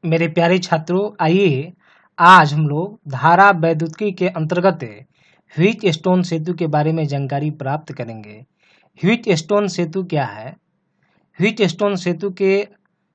मेरे प्यारे छात्रों, आइए आज हम लोग धारा वैद्युतिकी के अंतर्गत व्हीट स्टोन सेतु के बारे में जानकारी प्राप्त करेंगे। व्हीट स्टोन सेतु क्या है? व्हीट स्टोन सेतु के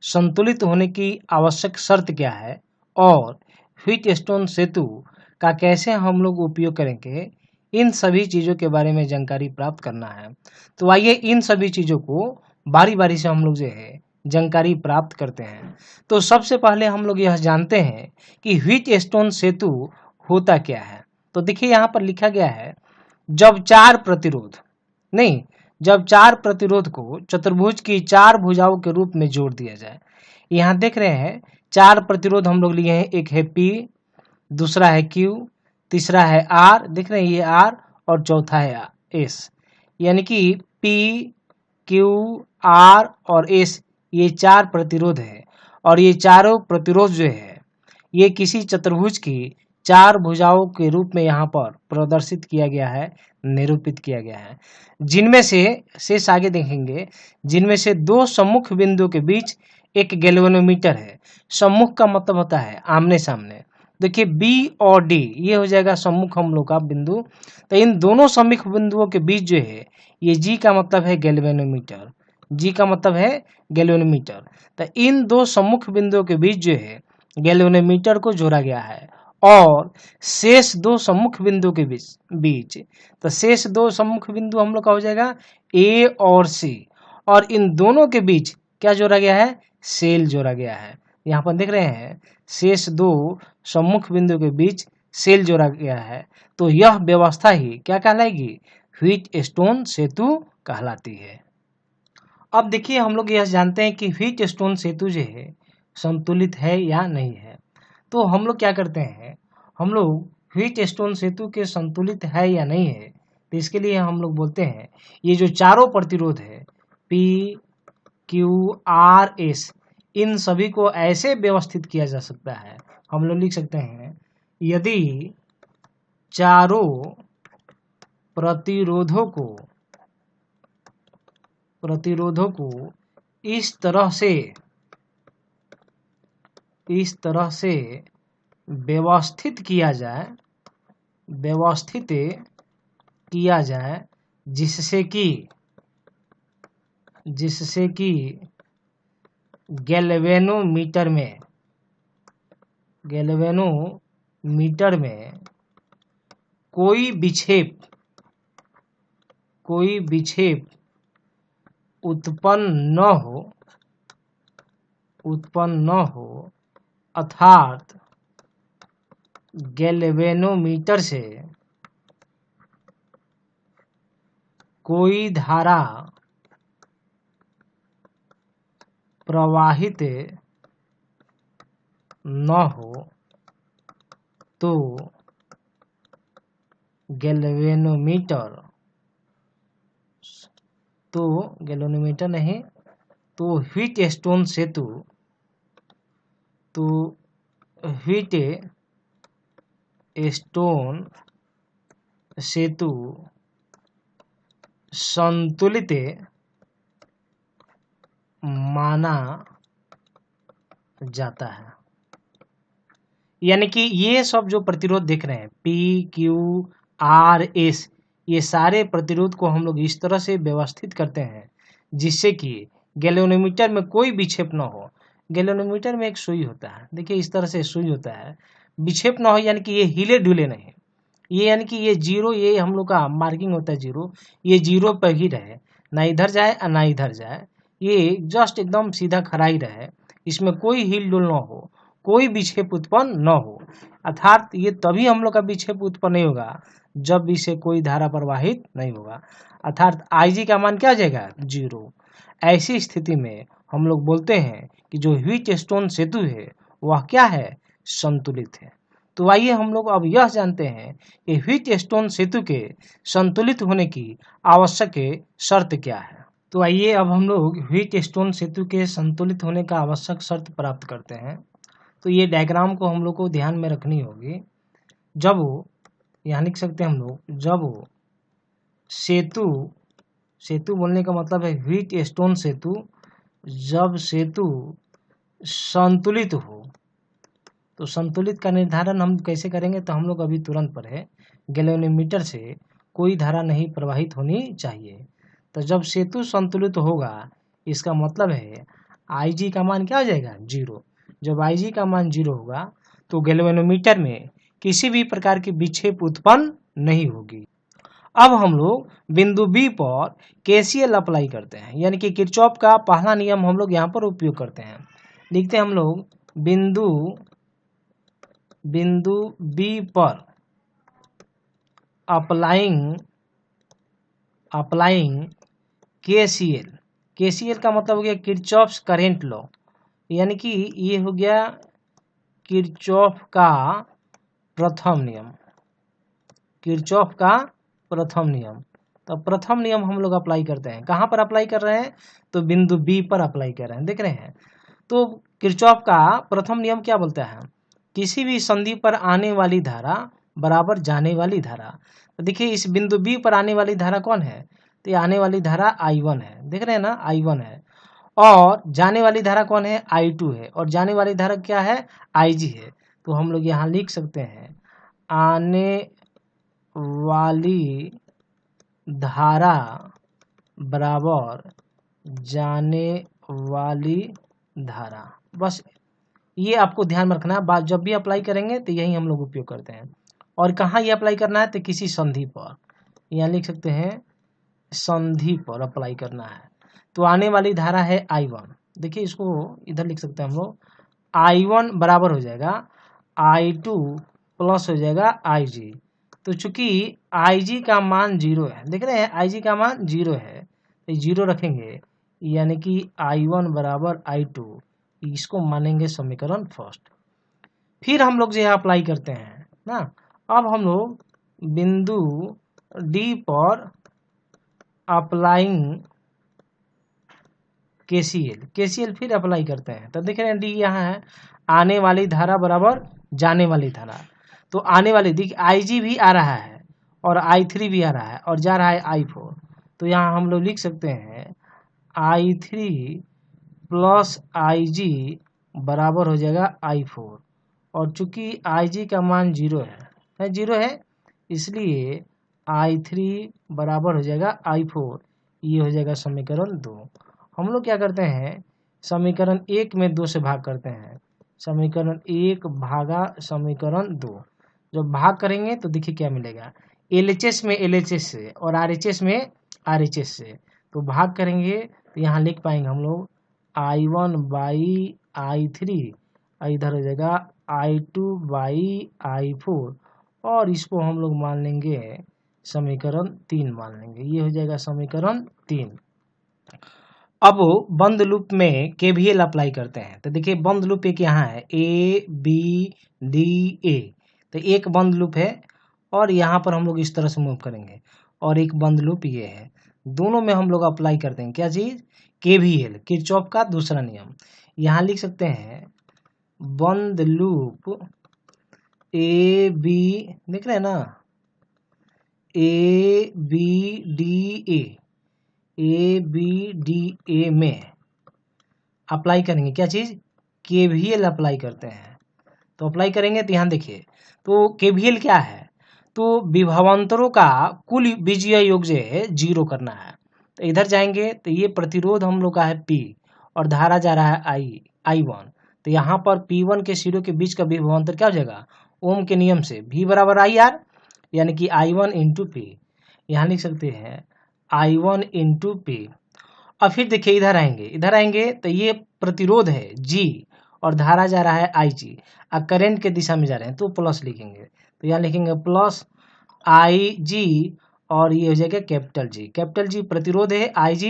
संतुलित होने की आवश्यक शर्त क्या है और व्हीट स्टोन सेतु का कैसे हम लोग उपयोग करेंगे, इन सभी चीज़ों के बारे में जानकारी प्राप्त करना है। तो आइए इन सभी चीज़ों को बारी बारी से हम लोग जो है जानकारी प्राप्त करते हैं। तो सबसे पहले हम लोग यह जानते हैं कि व्हीट स्टोन सेतु होता क्या है। तो देखिए यहाँ पर लिखा गया है, जब चार प्रतिरोध नहीं जब चार प्रतिरोध को चतुर्भुज की चार भुजाओं के रूप में जोड़ दिया जाए। यहाँ देख रहे हैं चार प्रतिरोध हम लोग लिए हैं, एक है P, दूसरा है Q, तीसरा है R, देख रहे हैं ये R, और चौथा है S। यानी कि P, Q, R और S ये चार प्रतिरोध है और ये चारों प्रतिरोध जो है ये किसी चतुर्भुज की चार भुजाओं के रूप में यहाँ पर प्रदर्शित किया गया है, निरूपित किया गया है, जिनमें से शेष आगे देखेंगे, जिनमें से दो सम्मुख बिंदुओं के बीच एक गैल्वेनोमीटर है। सम्मुख का मतलब होता है आमने सामने। देखिए B और D ये हो जाएगा सम्मुख हम लोग का बिंदु। तो इन दोनों सम्मुख बिंदुओं के बीच जो है ये G का मतलब है गैल्वेनोमीटर, G का मतलब है गैल्वेनोमीटर। तो इन दो सम्मुख बिंदुओं के बीच जो है गैल्वेनोमीटर को जोड़ा गया है और शेष दो सम्मुख बिंदु के बीच तो शेष दो सम्मुख बिंदु हम लोग का हो जाएगा A और C, और इन दोनों के बीच क्या जोड़ा गया है? सेल जोड़ा गया है। यहाँ पर देख रहे हैं शेष दो सम्मुख बिंदु के बीच सेल जोड़ा गया है। तो यह व्यवस्था ही क्या कहलाएगी? व्हीट स्टोन सेतु कहलाती है। अब देखिए हम लोग यह जानते हैं कि व्हीट स्टोन सेतु जो है संतुलित है या नहीं है। तो हम लोग क्या करते हैं, हम लोग व्हीट स्टोन सेतु के संतुलित है या नहीं है, तो इसके लिए हम लोग बोलते हैं ये जो चारों प्रतिरोध है P, Q, R, S, इन सभी को ऐसे व्यवस्थित किया जा सकता है। हम लोग लिख सकते हैं, यदि चारों प्रतिरोधों को इस तरह से व्यवस्थित किया जाए जिससे कि गैल्वेनोमीटर में कोई विक्षेप उत्पन्न न हो अर्थात गैल्वेनोमीटर से कोई धारा प्रवाहित न हो, तो व्हीट स्टोन सेतु संतुलित माना जाता है। यानी कि ये सब जो प्रतिरोध देख रहे हैं P, Q, R, S, ये सारे प्रतिरोध को हम लोग इस तरह से व्यवस्थित करते हैं जिससे कि गैल्वेनोमीटर में कोई विक्षेप न हो। गैल्वेनोमीटर में एक सुई होता है, देखिए इस तरह से सुई होता है, विक्षेप न हो यानी कि ये हिले डुले नहीं, ये यानी कि ये जीरो, ये हम लोग का मार्किंग होता है जीरो, ये जीरो पर ही रहे, ना इधर जाए और ना इधर जाए, ये जस्ट एकदम सीधा खड़ा ही रहे, इसमें कोई हिल डुल न हो, कोई विक्षेप उत्पन्न न हो। अर्थात ये तभी हम लोग का विक्षेप उत्पन्न नहीं होगा जब इसे कोई धारा प्रवाहित नहीं होगा, अर्थात Ig का मान क्या हो जाएगा? जीरो। ऐसी स्थिति में हम लोग बोलते हैं कि जो व्हीट स्टोन सेतु है वह क्या है? संतुलित है। तो आइए हम लोग अब यह जानते हैं कि व्हीट स्टोन सेतु के संतुलित होने की आवश्यक शर्त क्या है। तो आइए अब हम लोग व्हीट स्टोन सेतु के संतुलित होने का आवश्यक शर्त प्राप्त करते हैं। तो ये डायग्राम को हम लोग को ध्यान में रखनी होगी। जब यहाँ लिख सकते हैं हम लोग, जब सेतु बोलने का मतलब है व्हीट स्टोन सेतु, जब सेतु संतुलित हो, तो संतुलित का निर्धारण हम कैसे करेंगे, तो हम लोग अभी तुरंत पढ़े, गैल्वेनोमीटर से कोई धारा नहीं प्रवाहित होनी चाहिए। तो जब सेतु संतुलित होगा इसका मतलब है Ig का मान क्या हो जाएगा, 0। जब Ig का मान 0 होगा तो गैल्वेनोमीटर में किसी भी प्रकार की विक्षेप उत्पन्न नहीं होगी। अब हम लोग बिंदु बी पर केसीएल अप्लाई करते हैं, यानी कि किरचॉफ का पहला नियम हम लोग यहाँ पर उपयोग करते हैं। लिखते हैं हम लोग बिंदु बी पर अप्लाइंग केसीएल का मतलब हो गया किरचॉफ्स करंट लॉ, यानी कि ये हो गया किरचॉफ का प्रथम नियम। तो प्रथम नियम हम लोग अप्लाई करते हैं। कहाँ पर अप्लाई कर रहे हैं, तो बिंदु बी पर अप्लाई कर रहे हैं, देख रहे हैं। तो किरचॉफ का प्रथम नियम क्या बोलता है, किसी भी संधि पर आने वाली धारा बराबर जाने वाली धारा। तो देखिए इस बिंदु बी पर आने वाली धारा कौन है, तो ये आने वाली धारा I1 है, देख रहे हैं ना, I1 है। और जाने वाली धारा कौन है, I2 है। और जाने वाली धारा क्या है, Ig है। तो हम लोग यहाँ लिख सकते हैं आने वाली धारा बराबर जाने वाली धारा। बस ये आपको ध्यान में रखना है, बात जब भी अप्लाई करेंगे तो यही हम लोग उपयोग करते हैं। और कहाँ ये अप्लाई करना है, तो किसी संधि पर, यहाँ लिख सकते हैं संधि पर अप्लाई करना है। तो आने वाली धारा है I1, देखिए इसको इधर लिख सकते हैं हम लोग, I1 बराबर हो जाएगा I2 प्लस हो जाएगा Ig। तो चूंकि Ig का मान 0 है, देख रहे हैं Ig का मान 0 है, तो 0 रखेंगे, यानी कि I1 बराबर I2, इसको मानेंगे समीकरण फर्स्ट। फिर हम लोग जो है अप्लाई करते हैं ना। अब हम लोग बिंदु डी पर अप्लाइंग केसीएल फिर अप्लाई करते हैं। तो देख रहे हैं डी यहाँ है, आने वाली धारा बराबर जाने वाली धारा। तो आने वाली देखिए Ig भी आ रहा है और I3 भी आ रहा है और जा रहा है I4। तो यहाँ हम लोग लिख सकते हैं I3 प्लस Ig बराबर हो जाएगा I4। और चूंकि Ig का मान 0 है, इसलिए I3 बराबर हो जाएगा I4। ये हो जाएगा समीकरण 2। हम लोग क्या करते हैं, समीकरण 1 में 2 से भाग करते हैं, समीकरण 1 भागा समीकरण 2। जब भाग करेंगे तो देखिए क्या मिलेगा, LHS में LHS से और RHS में RHS से। तो भाग करेंगे तो यहाँ लिख पाएंगे हम लोग I1 बाई I3, इधर हो जाएगा I2 बाई I4, और इसको हम लोग मान लेंगे समीकरण 3 मान लेंगे। ये हो जाएगा समीकरण 3। अब बंद लूप में KVL अप्लाई करते हैं। तो देखिए बंद लूप एक यहाँ है ABDA, तो एक बंद लूप है और यहाँ पर हम लोग इस तरह से मूव करेंगे, और एक बंद लूप ये है। दोनों में हम लोग अप्लाई करते हैं क्या चीज़, KVL, किरचॉफ का दूसरा नियम। यहाँ लिख सकते हैं बंद लूप AB, देख रहे हैं ना, ABDA में अप्लाई करेंगे क्या चीज़, KVL अप्लाई करते हैं। तो अप्लाई करेंगे तो यहाँ देखिए, तो KVL क्या है, तो विभवांतरों का कुल बीजीय योग जो है 0 करना है। तो इधर जाएंगे तो ये प्रतिरोध हम लोग का है P और धारा जा रहा है I1। तो यहाँ पर P1 के सिरों के बीच का विभवांतर क्या हो जाएगा, ओम के नियम से V बराबर IR, यानी कि I1 इंटू P। यहाँ लिख सकते हैं I1 इंटू P। और फिर देखिए इधर आएंगे तो ये प्रतिरोध है G और धारा जा रहा है IG, और करंट के दिशा में जा रहे हैं तो प्लस लिखेंगे। तो यहाँ लिखेंगे प्लस IG और ये हो जाएगा कैपिटल G प्रतिरोध है, IG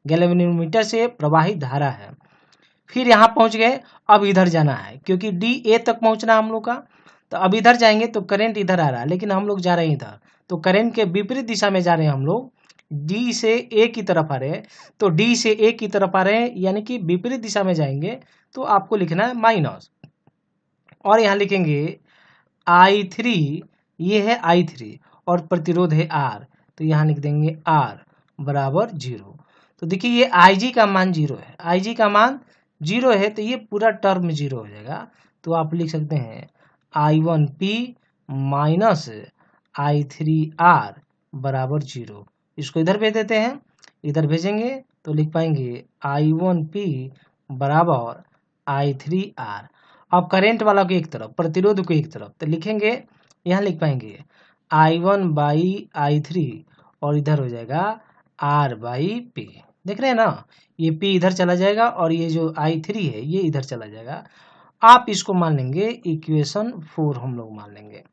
गैल्वेनोमीटर से प्रवाहित धारा है। फिर यहाँ पहुँच गए, अब इधर जाना है क्योंकि DA तक पहुँचना हम लोग का। तो अब इधर जाएंगे तो करंट इधर आ रहा है, लेकिन हम लोग जा रहे हैं इधर, तो करंट के विपरीत दिशा में जा रहे हैं हम लोग, D से A की तरफ आ रहे हैं। तो D से A की तरफ आ रहे हैं यानी कि विपरीत दिशा में जाएंगे, तो आपको लिखना है माइनस, और यहाँ लिखेंगे I3, ये है I3 और प्रतिरोध है R, तो यहाँ लिख देंगे R बराबर 0। तो देखिए ये IG का मान 0 है, IG का मान जीरो है तो ये पूरा टर्म जीरो हो जाएगा। तो आप लिख सकते हैं I1P माइनस I3R बराबर जीरो। इसको इधर भेज देते हैं, इधर भेजेंगे तो लिख पाएंगे I1P बराबर I3R। अब करेंट वाला को एक तरफ, प्रतिरोध को एक तरफ, तो लिखेंगे यहाँ लिख पाएंगे I1/I3 और इधर हो जाएगा R/P। देख रहे हैं ना, ये P इधर चला जाएगा और ये जो I3 है ये इधर चला जाएगा। आप इसको मान लेंगे इक्वेशन 4 हम लोग मान लेंगे।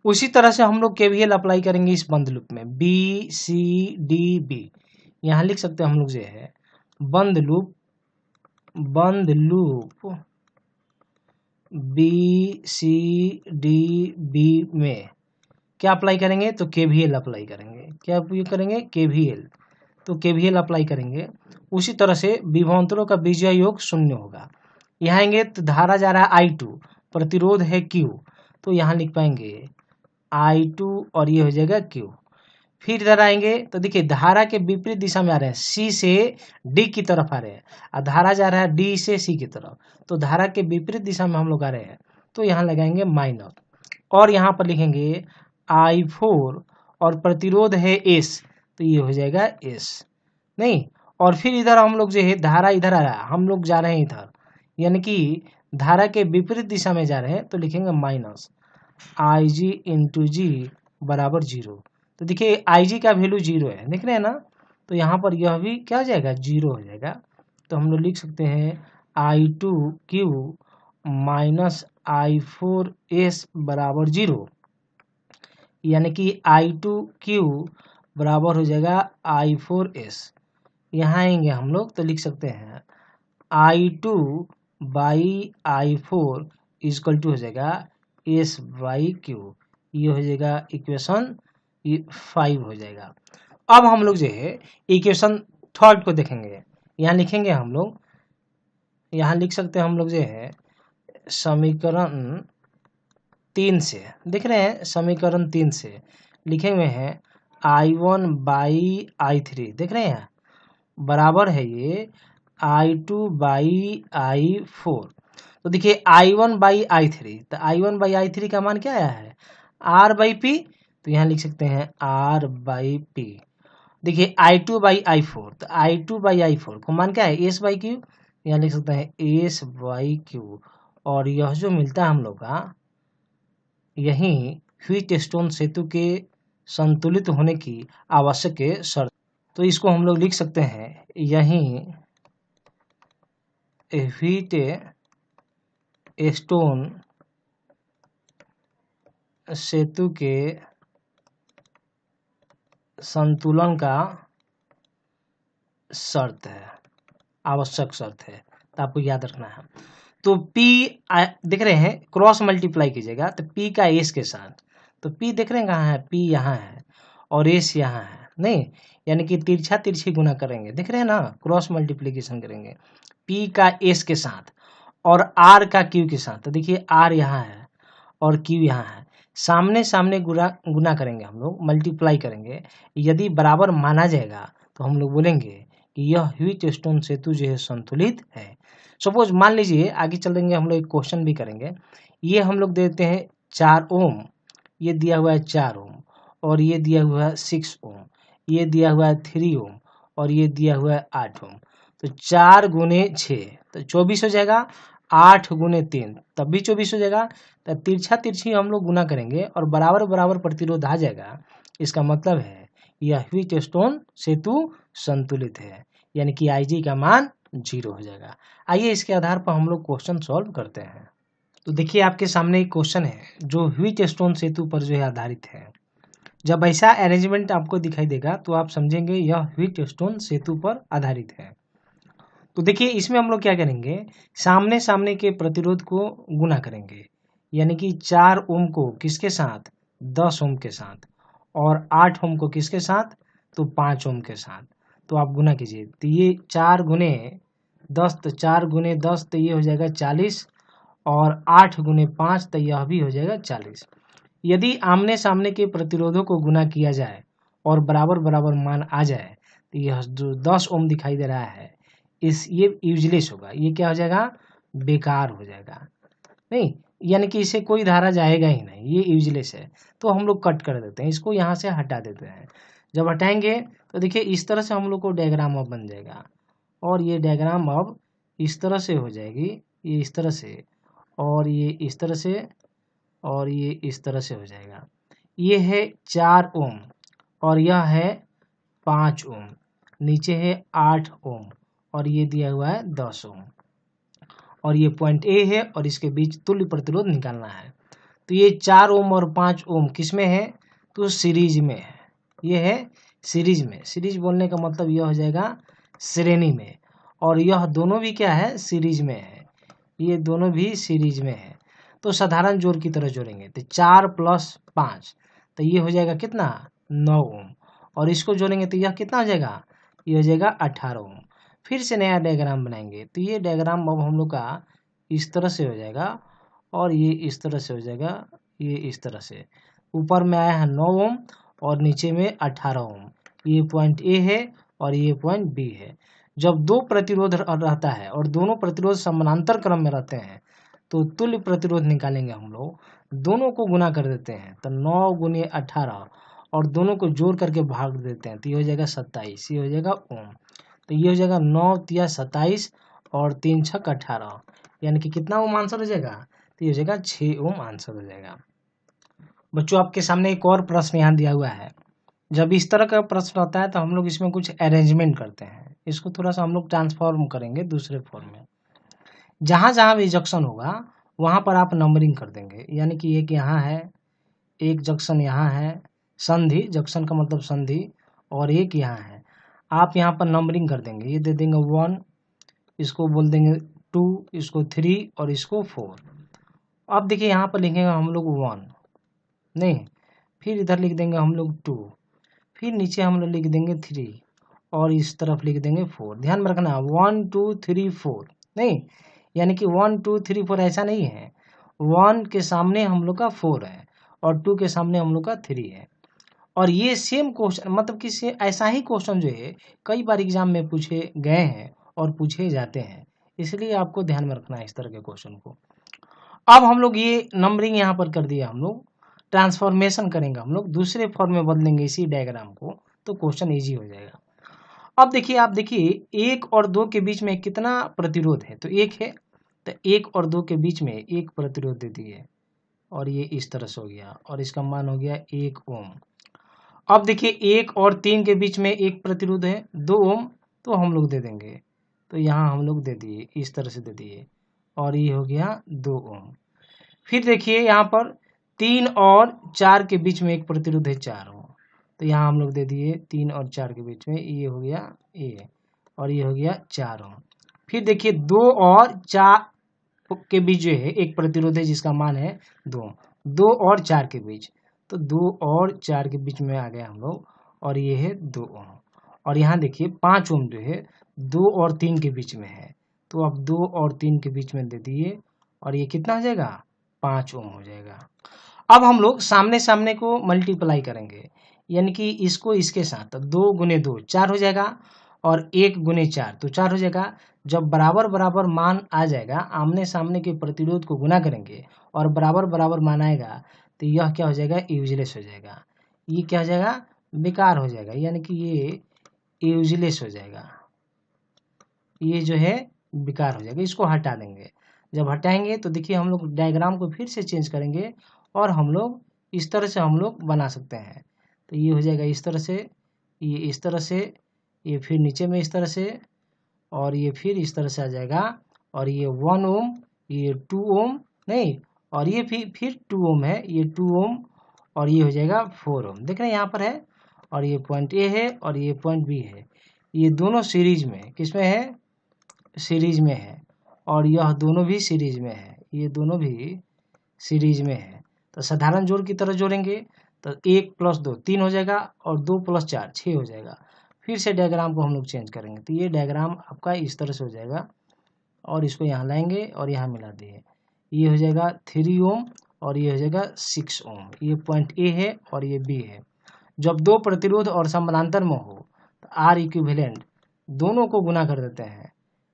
उसी तरह से हम लोग KVL अप्लाई करेंगे इस बंद लूप में, BCDB यहाँ लिख सकते हैं हम लोग जो है बंद लूप BCDB में क्या अप्लाई करेंगे, तो KVL अप्लाई करेंगे। क्या उपयोग करेंगे, KVL। तो KVL अप्लाई करेंगे। उसी तरह से विभवांतरों का बीजीय योग शून्य होगा। यहाँ आएंगे तो धारा जा रहा है I2, प्रतिरोध है Q, तो यहाँ लिख पाएंगे I2 और ये हो जाएगा Q। फिर इधर आएंगे तो देखिए धारा के विपरीत दिशा में आ रहे हैं, C से D की तरफ आ रहे हैं और धारा जा रहा है D से C की तरफ, तो धारा के विपरीत दिशा में हम लोग आ रहे हैं, तो यहाँ लगाएंगे माइनस और यहाँ पर लिखेंगे I4 और प्रतिरोध है S, तो ये हो जाएगा S नहीं। और फिर इधर हम लोग जो है धारा इधर आ रहा है, हम लोग जा रहे हैं इधर, यानी कि धारा के विपरीत दिशा में जा रहे हैं, तो लिखेंगे माइनस IG इंटू जी बराबर जीरो। तो देखिए IG का वैल्यू जीरो है, देख रहे हैं ना, तो यहाँ पर यह भी क्या हो जाएगा, जीरो हो जाएगा। तो हम लोग लिख सकते हैं I2Q माइनस I4S बराबर जीरो, यानी कि I2Q बराबर हो जाएगा I4S। यहाँ आएंगे हम लोग तो लिख सकते हैं I2/I4 इक्वल टू हो जाएगा S/Q, ये हो जाएगा इक्वेशन 5 हो जाएगा। अब हम लोग जो है इक्वेशन थर्ड को देखेंगे। यहाँ लिखेंगे हम लोग, यहाँ लिख सकते हैं हम लोग जो है समीकरण 3 से, देख रहे हैं समीकरण 3 से लिखे हुए हैं I1/I3, देख रहे हैं बराबर है ये I2/I4। तो देखिए I1/I3, तो I1/I3 का मान क्या आया है, R/P, तो यहाँ लिख सकते हैं R/P। देखिए I2/I4, तो I2/I4 को मान क्या है, S/Q, यहाँ लिख सकते हैं S/Q। और यह जो मिलता है हम लोग का, यही व्हीटस्टोन सेतु के संतुलित होने की आवश्यक शर्त। तो इसको हम लोग लिख सकते हैं यही व्हीटस्टोन सेतु के संतुलन का शर्त है, आवश्यक शर्त है, तो आपको याद रखना है। तो P देख रहे हैं क्रॉस मल्टीप्लाई कीजिएगा तो P का S के साथ, तो P देख रहे हैं कहाँ है, P यहाँ है और S यहाँ है, नहीं यानी कि तिरछा तिरछी गुना करेंगे, देख रहे हैं ना, क्रॉस मल्टीप्लिकेशन करेंगे P का S के साथ और R का Q के साथ। तो देखिए R यहाँ है और Q यहाँ है, सामने सामने गुना करेंगे हम लोग, मल्टीप्लाई करेंगे। यदि बराबर माना जाएगा तो हम लोग बोलेंगे कि यह व्हीटस्टोन सेतु जो है संतुलित है। सपोज मान लीजिए आगे चलेंगे हम लोग एक क्वेश्चन भी करेंगे। ये हम लोग देते हैं 4 ओम, ये दिया हुआ है 4 ओम और ये दिया हुआ है 6 ओम, ये दिया हुआ है 3 ओम और ये दिया हुआ है 8 ओम। तो 4 गुने 6 तो 24 हो जाएगा, 8 गुने 3 तब भी 24 हो जाएगा। तो तिरछा तिरछी हम लोग गुना करेंगे और बराबर बराबर प्रतिरोध आ जाएगा। इसका मतलब है यह व्हीटस्टोन सेतु संतुलित है, यानी कि IG का मान 0 हो जाएगा। आइए इसके आधार पर हम लोग क्वेश्चन सॉल्व करते हैं। तो देखिए आपके सामने एक क्वेश्चन है जो व्हीटस्टोन सेतु पर जो है आधारित है। जब ऐसा अरेंजमेंट आपको दिखाई देगा तो आप समझेंगे यह व्हीटस्टोन सेतु पर आधारित है। तो देखिए इसमें हम लोग क्या करेंगे, सामने सामने के प्रतिरोध को गुना करेंगे, यानी कि 4 ओम को किसके साथ, 10 ओम के साथ, और 8 ओम को किसके साथ, तो 5 ओम के साथ। तो आप गुना कीजिए, तो ये 4 गुने 10, तो 4 गुने 10 तो ये हो जाएगा 40 और 8 गुने 5 तो यह भी हो जाएगा 40। यदि आमने सामने के प्रतिरोधों को गुना किया जाए और बराबर बराबर मान आ जाए तो यह जो 10 ओम दिखाई दे रहा है ये यूजलेस होगा, ये क्या हो जाएगा, बेकार हो जाएगा, नहीं, यानी कि इसे कोई धारा जाएगा ही नहीं, ये यूजलेस है। तो हम लोग कट कर देते हैं, इसको यहाँ से हटा देते हैं। जब हटाएंगे तो देखिए इस तरह से हम लोग को डायग्राम अब बन जाएगा, और ये डायग्राम अब इस तरह से हो जाएगी, ये इस तरह से, और ये इस तरह से, और ये इस तरह से हो जाएगा। ये है 4 ओम और यह है 5 ओम, नीचे है 8 ओम और ये दिया हुआ है 10 ओम, और ये पॉइंट ए है और इसके बीच तुल्य प्रतिरोध निकालना है। तो ये 4 ओम और 5 ओम किस में है, तो सीरीज में है, ये है सीरीज में। सीरीज बोलने का मतलब यह हो जाएगा श्रेणी में, और यह दोनों भी क्या है, सीरीज में है, ये दोनों भी सीरीज में है। तो साधारण जोड़ की तरह जोड़ेंगे तो 4 + 5, तो ये हो जाएगा कितना, 9 ओम, और इसको जोड़ेंगे तो यह कितना हो जाएगा, ये हो जाएगा 18 ओम। फिर से नया डायग्राम बनाएंगे तो ये डायग्राम अब हम लोग का इस तरह से हो जाएगा, और ये इस तरह से हो जाएगा, ये इस तरह से। ऊपर में आया है 9 ओम और नीचे में 18 ओम, ये पॉइंट ए है और ये पॉइंट बी है। जब दो प्रतिरोध रहता है और दोनों प्रतिरोध समानांतर क्रम में रहते हैं तो तुल्य प्रतिरोध निकालेंगे हम लोग, दोनों को गुना कर देते हैं तो 9 × 18 और दोनों को जोड़ करके भाग देते हैं तो ये हो जाएगा 27, ये हो जाएगा ओम। तो ये हो जाएगा 9 × 27 और 3 × 6 = 18, यानी कि कितना ओम आंसर हो जाएगा, तो ये हो जाएगा 6 ओम आंसर हो जाएगा। बच्चों आपके सामने एक और प्रश्न यहाँ दिया हुआ है। जब इस तरह का प्रश्न होता है तो हम लोग इसमें कुछ अरेंजमेंट करते हैं, इसको थोड़ा सा हम लोग ट्रांसफॉर्म करेंगे दूसरे फॉर्म में। जहाँ जहाँ भी जंक्शन होगा वहाँ पर आप नंबरिंग कर देंगे, यानी कि एक यहाँ है, एक जंक्शन यहाँ है, संधि, जंक्शन का मतलब संधि, और एक यहाँ है, आप यहाँ पर नंबरिंग कर देंगे। ये दे देंगे 1, इसको बोल देंगे 2, इसको 3 और इसको 4। अब देखिए यहाँ पर लिखेंगे हम लोग 1, नहीं, फिर इधर लिख देंगे हम लोग 2, फिर नीचे हम लोग लिख देंगे 3 और इस तरफ लिख देंगे 4। ध्यान में रखना 1 2 3 4, नहीं, यानी कि 1 2 3 4 ऐसा नहीं है, 1 के सामने हम लोग का 4 है और 2 के सामने हम लोग का 3 है। और ये सेम क्वेश्चन, मतलब कि ऐसा ही क्वेश्चन जो है कई बार एग्जाम में पूछे गए हैं और पूछे जाते हैं, इसलिए आपको ध्यान में रखना है इस तरह के क्वेश्चन को। अब हम लोग ये नंबरिंग यहाँ पर कर दिया, हम लोग ट्रांसफॉर्मेशन करेंगे, हम लोग दूसरे फॉर्म में बदलेंगे इसी डायग्राम को, तो क्वेश्चन इजी हो जाएगा। अब देखिए, आप देखिए 1 और 2 के बीच में कितना प्रतिरोध है, तो 1 है, तो 1 और 2 के बीच में एक प्रतिरोध दे दिए और ये इस तरह से हो गया और इसका मान हो गया 1 ओम। अब देखिए 1 और 3 के बीच में एक प्रतिरोध है 2 ओम, तो हम लोग दे देंगे, तो यहाँ हम लोग दे दिए, इस तरह से दे दिए और ये हो गया 2 ओम। फिर देखिए यहाँ पर 3 और 4 के बीच में एक प्रतिरोध है 4 ओम, तो यहाँ हम लोग दे दिए 3 और 4 के बीच में, ये हो गया ए और ये हो गया 4 ओम। फिर देखिए 2 और 4 के बीच जो है एक प्रतिरोध है जिसका मान है 2, 2 और 4 के बीच, तो 2 और 4 के बीच में आ गए हम लोग और ये है 2 ओम। और यहाँ देखिए 5 ओम जो है 2 और 3 के बीच में है, तो अब 2 और 3 के बीच में दे दिए और ये कितना हो जाएगा, 5 ओम हो जाएगा। अब हम लोग सामने सामने को मल्टीप्लाई करेंगे, यानी कि इसको इसके साथ 2 × 2 4 हो जाएगा और 1 × 4 तो 4 हो जाएगा। जब बराबर बराबर मान आ जाएगा, आमने सामने के प्रतिरोध को गुना करेंगे और बराबर बराबर मान आएगा तो यह क्या हो जाएगा, यूजलेस हो जाएगा, ये क्या हो जाएगा, बेकार हो जाएगा, यानी कि ये यूजलेस हो जाएगा, ये जो है बेकार हो जाएगा, इसको हटा देंगे। जब हटाएंगे तो देखिए हम लोग डायग्राम को फिर से चेंज करेंगे और हम लोग इस तरह से हम लोग बना सकते हैं, तो ये हो जाएगा इस तरह से, ये इस तरह से, ये फिर नीचे में इस तरह से और ये फिर इस तरह से आ जाएगा और ये 1 ओम, ये 2 ओम, नहीं, और ये फिर 2 ओम है, ये 2 ओम और ये हो जाएगा 4 ओम। देख रहे हैं यहाँ पर है, और ये पॉइंट ए है और ये पॉइंट बी है, ये दोनों सीरीज में, किसमें है, सीरीज में है, और यह दोनों भी सीरीज में है, ये दोनों भी सीरीज में है। तो साधारण जोड़ की तरह जोड़ेंगे तो 1 + 2 3 हो जाएगा और 2 + 4 6 हो जाएगा। फिर से डायग्राम को हम लोग चेंज करेंगे तो ये डायग्राम आपका इस तरह से हो जाएगा और इसको यहाँ लाएंगे और यहाँ मिला दिए, ये हो जाएगा 3 ओम और ये हो जाएगा 6 ओम, ये पॉइंट ए है और ये बी है। जब दो प्रतिरोध और समानांतर में हो तो आर इक्विवेलेंट दोनों को गुना कर देते हैं,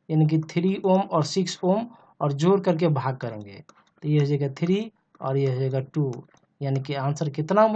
यानी कि 3 ओम और 6 ओम और जोड़ करके भाग करेंगे तो ये हो जाएगा 3 और ये हो जाएगा 2, यानी कि आंसर कितना